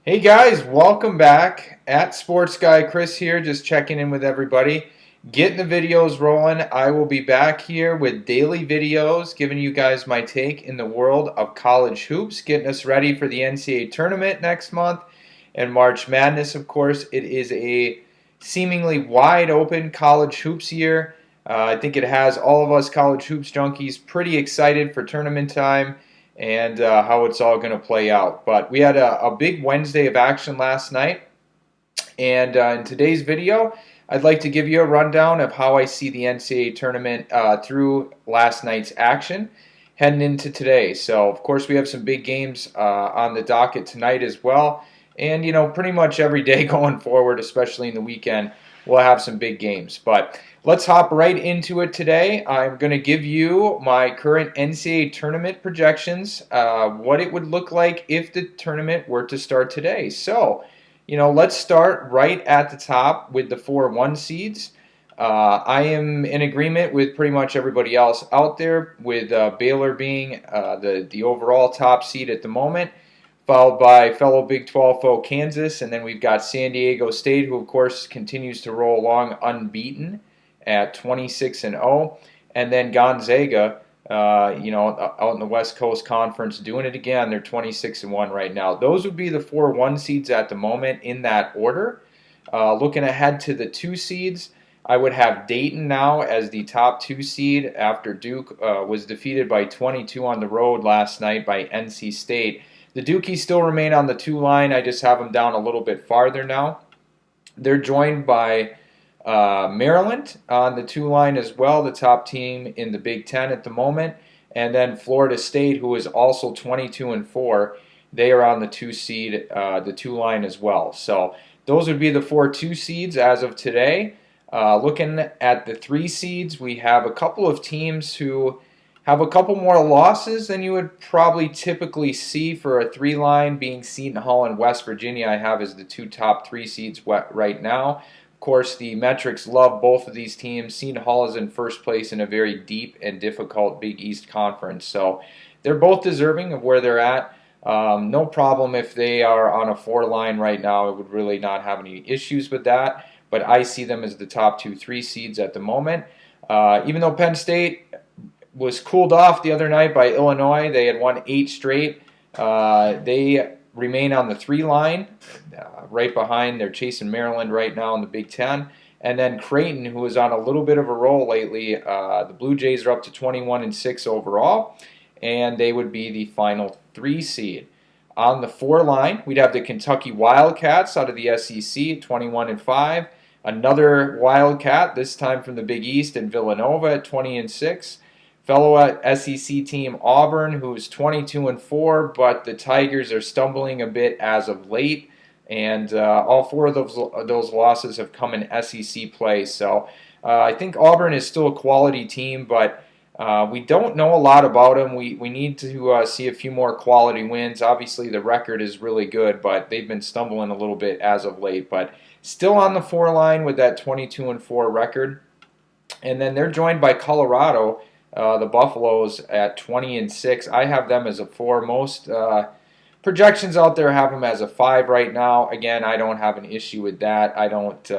Hey guys, welcome back. At Sports Guy Chris here, just checking in with everybody. Getting the videos rolling. I will be back here with daily videos, giving you guys my take in the world of college hoops, getting us ready for the NCAA Tournament next month and March Madness, of course. It is a seemingly wide open college hoops year. I think it has all of us college hoops junkies pretty excited for tournament time and how it's all going to play out. But we had a big Wednesday of action last night, and in today's video, I'd like to give you a rundown of how I see the NCAA tournament through last night's action heading into today. So, of course, we have some big games on the docket tonight as well. And, pretty much every day going forward, especially in the weekend, we'll have some big games. But let's hop right into it today. I'm going to give you my current NCAA tournament projections, what it would look like if the tournament were to start today. So, let's start right at the top with the 4-1 seeds. I am in agreement with pretty much everybody else out there, with Baylor being the overall top seed at the moment, followed by fellow Big 12 foe Kansas, and then we've got San Diego State, who of course continues to roll along unbeaten at 26-0, and then Gonzaga, out in the West Coast Conference, doing it again. They're 26-1 right now. Those would be the 4-1 seeds at the moment in that order. Looking ahead to the 2 seeds, I would have Dayton now as the top 2 seed after Duke was defeated by 22 on the road last night by NC State. The Dukies still remain on the 2 line. I just have them down a little bit farther now. They're joined by Maryland on the 2 line as well, the top team in the Big Ten at the moment. And then Florida State, who is also 22-4, they are on the 2 seed, the 2 line as well. So those would be the 4-2 seeds as of today. Looking at the 3 seeds, we have a couple of teams who have a couple more losses than you would probably typically see for a 3 line, being Seton Hall and West Virginia. I have as the 2 top 3 seeds right now. Of course, the metrics love both of these teams. Seton Hall is in first place in a very deep and difficult Big East Conference, so they're both deserving of where they're at. No problem if they are on a 4 line right now. I would really not have any issues with that, but I see them as the top 2-3 seeds at the moment. Even though Penn State was cooled off the other night by Illinois, they had won 8 straight. They remain on the 3 line, right behind. They're chasing Maryland right now in the Big Ten. And then Creighton, who is on a little bit of a roll lately, the Blue Jays are up to 21-6 overall, and they would be the final 3 seed. On the 4 line, we'd have the Kentucky Wildcats out of the SEC, 21-5. Another Wildcat, this time from the Big East, in Villanova at 20-6. Fellow SEC team Auburn, who's 22-4, but the Tigers are stumbling a bit as of late, and all 4 of those losses have come in SEC play. So I think Auburn is still a quality team, but we don't know a lot about them. We need to see a few more quality wins. Obviously, the record is really good, but they've been stumbling a little bit as of late. But still on the 4 line with that 22-4 record. And then they're joined by Colorado, the Buffaloes, at 20-6. I have them as a 4. Most projections out there have them as a 5 right now. Again, I don't have an issue with that. I don't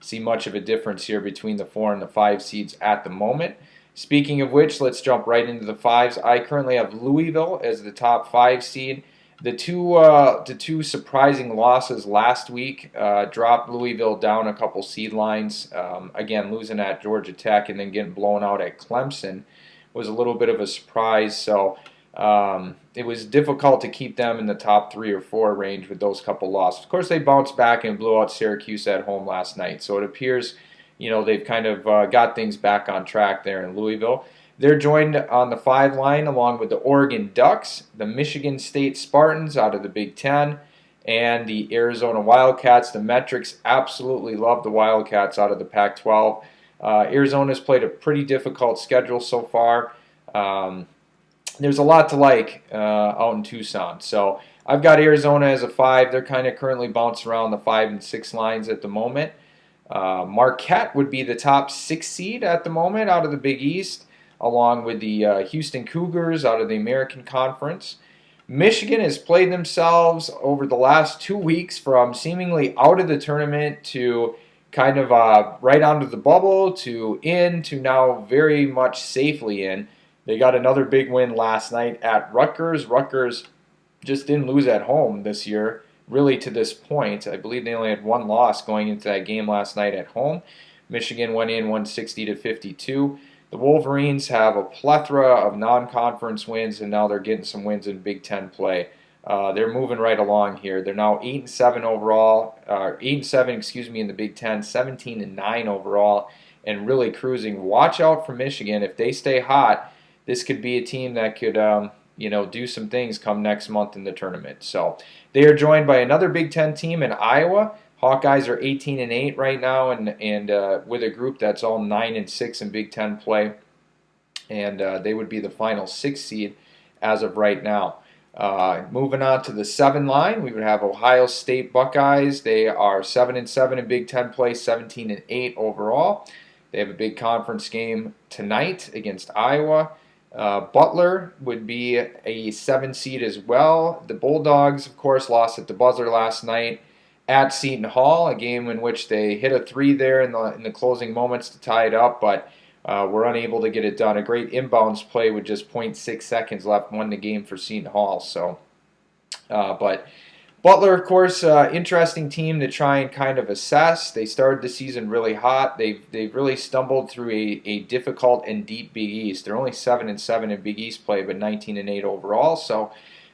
see much of a difference here between the 4 and the 5 seeds at the moment. Speaking of which, let's jump right into the 5s. I currently have Louisville as the top 5 seed. The two surprising losses last week dropped Louisville down a couple seed lines. Again, losing at Georgia Tech and then getting blown out at Clemson was a little bit of a surprise. So it was difficult to keep them in the top 3 or 4 range with those couple losses. Of course, they bounced back and blew out Syracuse at home last night. So it appears, they've kind of got things back on track there in Louisville. They're joined on the 5 line along with the Oregon Ducks, the Michigan State Spartans out of the Big Ten, and the Arizona Wildcats. The metrics absolutely love the Wildcats out of the Pac-12. Arizona's played a pretty difficult schedule so far. There's a lot to like out in Tucson. So I've got Arizona as a 5. They're kind of currently bouncing around the 5 and 6 lines at the moment. Marquette would be the top 6 seed at the moment out of the Big East, along with the Houston Cougars out of the American Conference. Michigan has played themselves over the last 2 weeks from seemingly out of the tournament to kind of right onto the bubble to now very much safely in. They got another big win last night at Rutgers. Rutgers just didn't lose at home this year, really, to this point. I believe they only had one loss going into that game last night at home. Michigan went in 160 to 52. The Wolverines have a plethora of non-conference wins, and now they're getting some wins in Big Ten play. They're moving right along here. They're now 8-7 overall, 8-7, excuse me, in the Big Ten, 17-9 overall, and really cruising. Watch out for Michigan. If they stay hot, this could be a team that could, do some things come next month in the tournament. So they are joined by another Big Ten team in Iowa. Hawkeyes are 18-8 right now, and with a group that's all 9-6 in Big Ten play, and they would be the final 6 seed as of right now. Moving on to the 7 line, we would have Ohio State Buckeyes. They are 7-7 in Big Ten play, 17-8 overall. They have a big conference game tonight against Iowa. Butler would be a 7 seed as well. The Bulldogs, of course, lost at the buzzer last night at Seton Hall, a game in which they hit a 3 there in the closing moments to tie it up, but were unable to get it done. A great inbounds play with just 0.6 seconds left won the game for Seton Hall. But Butler, of course, interesting team to try and kind of assess. They started the season really hot. They've really stumbled through a difficult and deep Big East. They're only 7-7 in Big East play, but 19-8 overall. So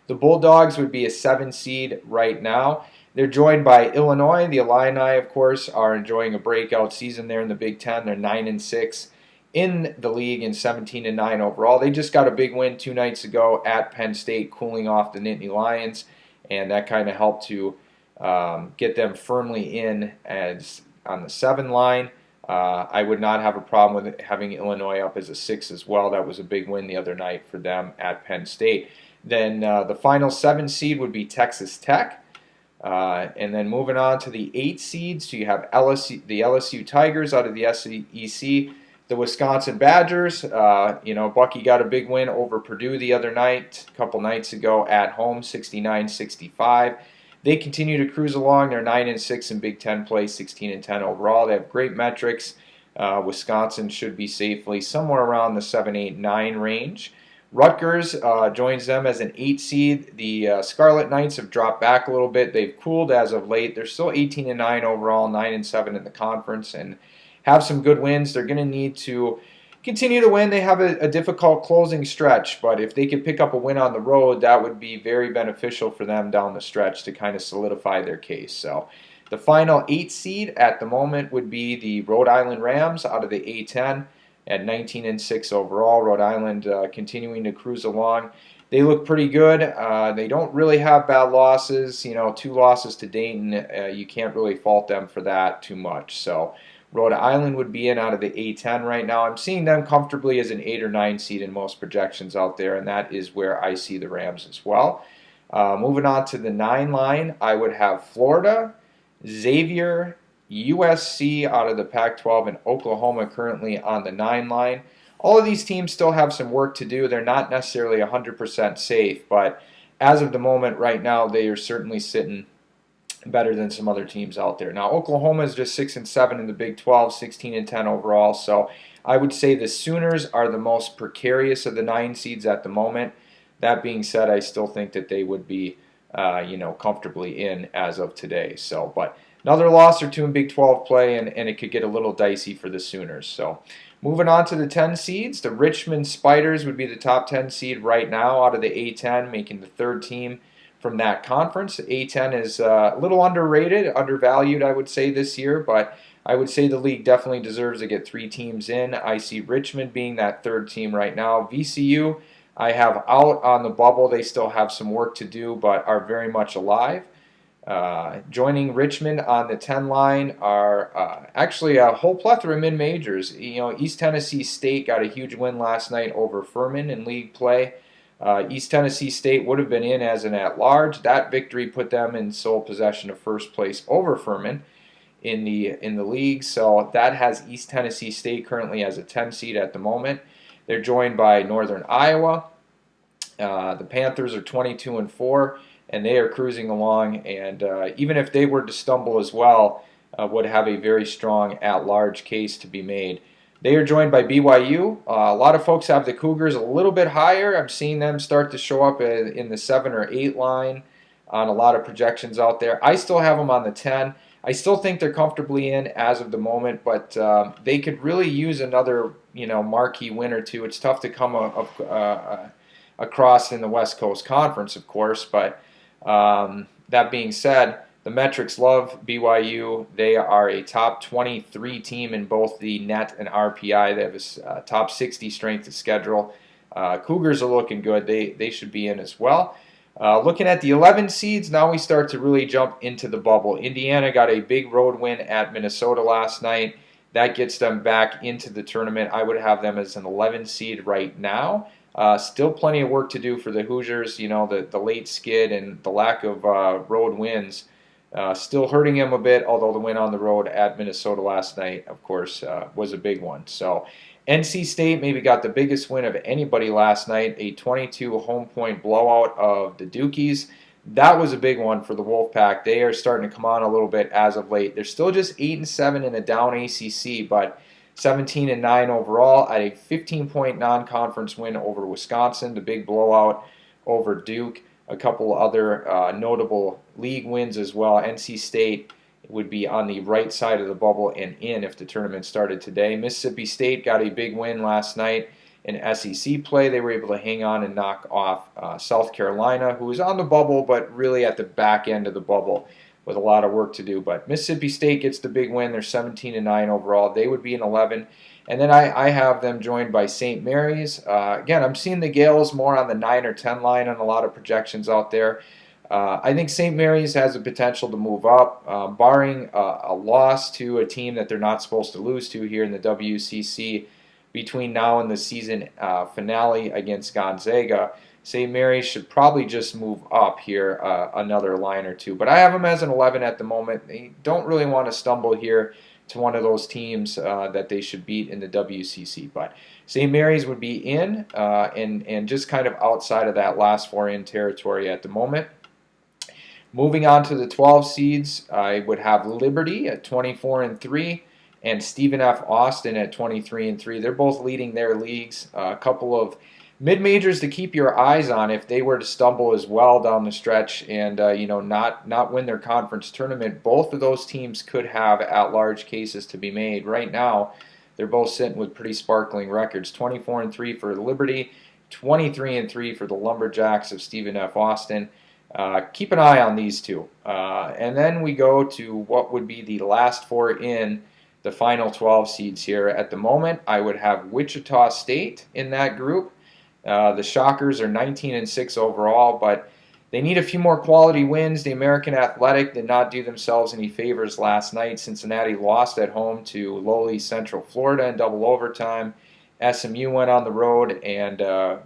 the Bulldogs would be a 7 seed right now. They're joined by Illinois. The Illini, of course, are enjoying a breakout season there in the Big Ten. They're 9-6 in the league and 17-9 overall. They just got a big win 2 nights ago at Penn State, cooling off the Nittany Lions, and that kind of helped to get them firmly in as on the 7 line. I would not have a problem with having Illinois up as a 6 as well. That was a big win the other night for them at Penn State. Then the final 7 seed would be Texas Tech. And then moving on to the 8 seeds, so you have the LSU Tigers out of the SEC, the Wisconsin Badgers. Bucky got a big win over Purdue the other night, a couple nights ago at home, 69-65. They continue to cruise along. They're 9-6 in Big Ten play, 16-10 overall. They have great metrics. Wisconsin should be safely somewhere around the 7, 8, 9 range. Rutgers joins them as an 8 seed. The Scarlet Knights have dropped back a little bit. They've cooled as of late. They're still 18-9 overall, 9-7 in the conference, and have some good wins. They're going to need to continue to win. They have a difficult closing stretch, but if they could pick up a win on the road, that would be very beneficial for them down the stretch to kind of solidify their case. So the final 8 seed at the moment would be the Rhode Island Rams out of the A10 at 19-6 overall. Rhode Island continuing to cruise along. They look pretty good. They don't really have bad losses. 2 losses to Dayton. You can't really fault them for that too much. So Rhode Island would be in out of the A10 right now. I'm seeing them comfortably as an 8 or 9 seed in most projections out there, and that is where I see the Rams as well. Moving on to the 9 line, I would have Florida, Xavier, USC out of the Pac-12, and Oklahoma currently on the 9 line. All of these teams still have some work to do. They're not necessarily 100% safe, but as of the moment right now, they are certainly sitting better than some other teams out there. Now, Oklahoma is just 6-7 in the Big 12, 16-10 overall, so I would say the Sooners are the most precarious of the 9 seeds at the moment. That being said, I still think that they would be, comfortably in as of today. So, but another loss or 2 in Big 12 play, and it could get a little dicey for the Sooners. So, moving on to the 10 seeds, the Richmond Spiders would be the top 10 seed right now out of the A10, making the 3rd team from that conference. A10 is a little underrated, undervalued, I would say, this year, but I would say the league definitely deserves to get 3 teams in. I see Richmond being that 3rd team right now. VCU, I have out on the bubble. They still have some work to do, but are very much alive. Joining Richmond on the 10 line are actually a whole plethora of mid-majors. East Tennessee State got a huge win last night over Furman in league play. East Tennessee State would have been in as an at-large. That victory put them in sole possession of first place over Furman in the league. So that has East Tennessee State currently as a 10 seed at the moment. They're joined by Northern Iowa, The Panthers are 22-4, and they are cruising along. And even if they were to stumble as well, would have a very strong at-large case to be made. They are joined by BYU. A lot of folks have the Cougars a little bit higher. I'm seeing them start to show up in the 7 or 8 line on a lot of projections out there. I still have them on the 10. I still think they're comfortably in as of the moment, but they could really use another, marquee win or two. It's tough to come across in the West Coast Conference, of course, but that being said, the metrics love BYU. They are a top 23 team in both the net and RPI. They have a top 60 strength of schedule. Cougars are looking good. They should be in as well. Looking at the 11 seeds, now we start to really jump into the bubble. Indiana got a big road win at Minnesota last night. That gets them back into the tournament. I would have them as an 11 seed right now. Still plenty of work to do for the Hoosiers. The late skid and the lack of road wins still hurting him a bit, although the win on the road at Minnesota last night, of course, was a big one. So NC State maybe got the biggest win of anybody last night, a 22 home point blowout of the Dukies. That was a big one for the Wolfpack. They are starting to come on a little bit as of late. They're still just 8-7 in a down ACC, but 17-9 overall at a 15-point non-conference win over Wisconsin, the big blowout over Duke. A couple other notable league wins as well. NC State would be on the right side of the bubble and in if the tournament started today. Mississippi State got a big win last night in SEC play. They were able to hang on and knock off South Carolina, who was on the bubble, but really at the back end of the bubble with a lot of work to do. But Mississippi State gets the big win. They're 17-9 overall. They would be an 11. And then I have them joined by St. Mary's. Again, I'm seeing the Gales more on the 9 or 10 line on a lot of projections out there. I think St. Mary's has the potential to move up, barring a loss to a team that they're not supposed to lose to here in the WCC between now and the season finale against Gonzaga. St. Mary's should probably just move up here another line or two. But I have them as an 11 at the moment. They don't really want to stumble here to one of those teams that they should beat in the WCC. But St. Mary's would be in and just kind of outside of that last 4-in territory at the moment. Moving on to the 12 seeds, I would have Liberty at 24-3 and Stephen F. Austin at 23-3. They're both leading their leagues. A couple of mid-majors to keep your eyes on if they were to stumble as well down the stretch and not win their conference tournament. Both of those teams could have at-large cases to be made. Right now, they're both sitting with pretty sparkling records. 24-3 for Liberty, 23-3 for the Lumberjacks of Stephen F. Austin. Keep an eye on these two. And then we go to what would be the last 4 in the final 12 seeds here. At the moment, I would have Wichita State in that group. The Shockers are 19-6 overall, but they need a few more quality wins. The American Athletic did not do themselves any favors last night. Cincinnati lost at home to lowly Central Florida in double overtime. SMU went on the road and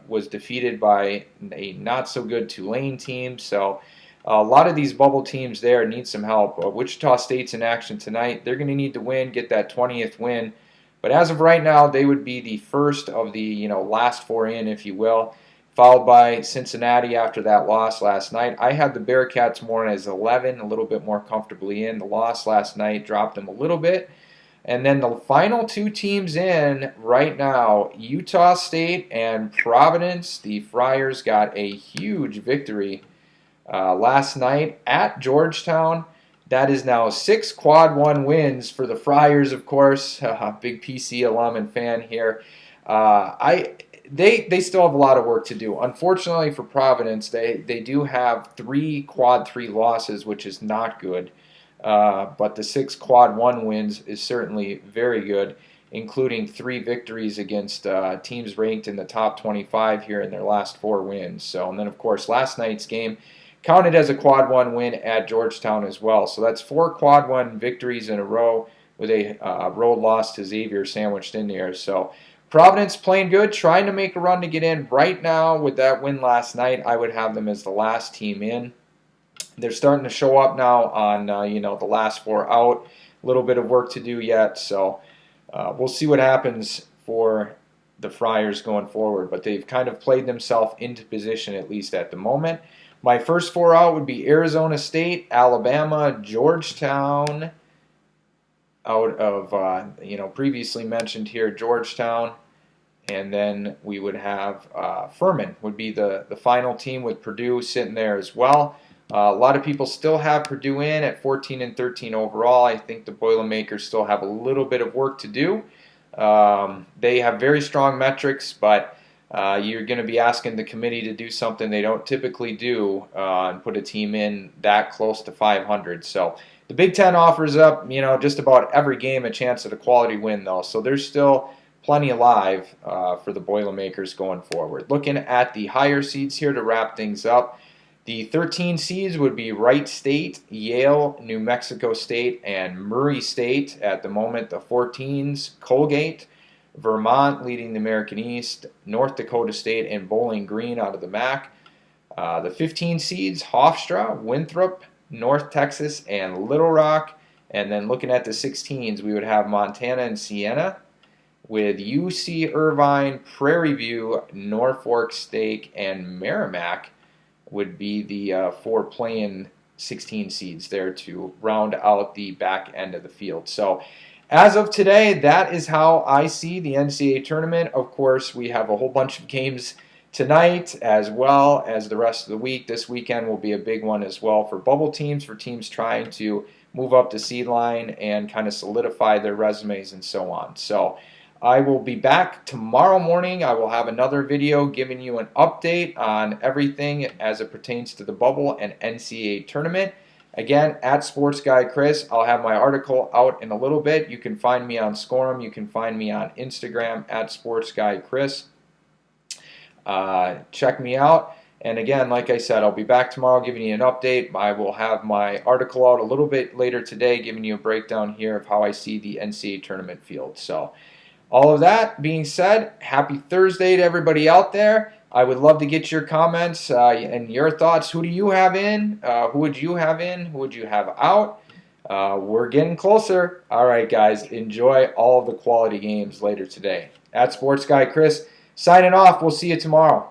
was defeated by a not-so-good Tulane team. So a lot of these bubble teams there need some help. Wichita State's in action tonight. They're going to need to win, get that 20th win. But as of right now, they would be the first of the last 4 in, if you will, followed by Cincinnati after that loss last night. I had the Bearcats more as 11, a little bit more comfortably in. The loss last night dropped them a little bit. And then the final 2 teams in right now, Utah State and Providence. The Friars got a huge victory last night at Georgetown. That is now 6 quad 1 wins for the Friars, of course. Big PC alum and fan here. They still have a lot of work to do. Unfortunately for Providence, they do have 3 quad 3 losses, which is not good. But the 6 quad 1 wins is certainly very good, including 3 victories against teams ranked in the top 25 here in their last 4 wins. So, and then of course last night's game counted as a quad 1 win at Georgetown as well. So that's 4 quad 1 victories in a row with a road loss to Xavier sandwiched in there. So Providence playing good, trying to make a run to get in. Right now, with that win last night, I would have them as the last team in. They're starting to show up now on the last 4 out. A little bit of work to do yet, so we'll see what happens for the Friars going forward, but they've kind of played themselves into position, at least at the moment. My first four out would be Arizona State, Alabama, Georgetown, out of, previously mentioned here, Georgetown, and then we would have Furman would be the final team, with Purdue sitting there as well. A lot of people still have Purdue in at 14 and 13 overall. I think the Boilermakers still have a little bit of work to do. They have very strong metrics, but you're going to be asking the committee to do something they don't typically do, and put a team in that close to 500. So the Big Ten offers up, just about every game a chance at a quality win, though. So there's still plenty alive for the Boilermakers going forward. Looking at the higher seeds here to wrap things up. The 13 seeds would be Wright State, Yale, New Mexico State, and Murray State. At the moment, the 14s, Colgate, Vermont leading the American East, North Dakota State, and Bowling Green out of the MAC. The 15 seeds, Hofstra, Winthrop, North Texas, and Little Rock. And then looking at the 16s, we would have Montana and Siena, with UC Irvine, Prairie View, Norfolk State, and Merrimack would be the 4 playing 16 seeds there to round out the back end of the field. So as of today, that is how I see the NCAA tournament. Of course, we have a whole bunch of games tonight as well as the rest of the week. This weekend will be a big one as well for bubble teams, for teams trying to move up the seed line and kind of solidify their resumes and so on. So I will be back tomorrow morning. I will have another video giving you an update on everything as it pertains to the bubble and NCAA tournament. Again, at Sports Guy Chris. I'll have my article out in a little bit. You can find me on Scorum. You can find me on Instagram at Sports Guy Chris. Check me out. And again, like I said, I'll be back tomorrow giving you an update. I will have my article out a little bit later today, giving you a breakdown here of how I see the NCAA tournament field. So all of that being said, happy Thursday to everybody out there. I would love to get your comments and your thoughts. Who do you have in? Who would you have in? Who would you have out? We're getting closer. All right, guys, enjoy all of the quality games later today. At Sports Guy Chris, signing off. We'll see you tomorrow.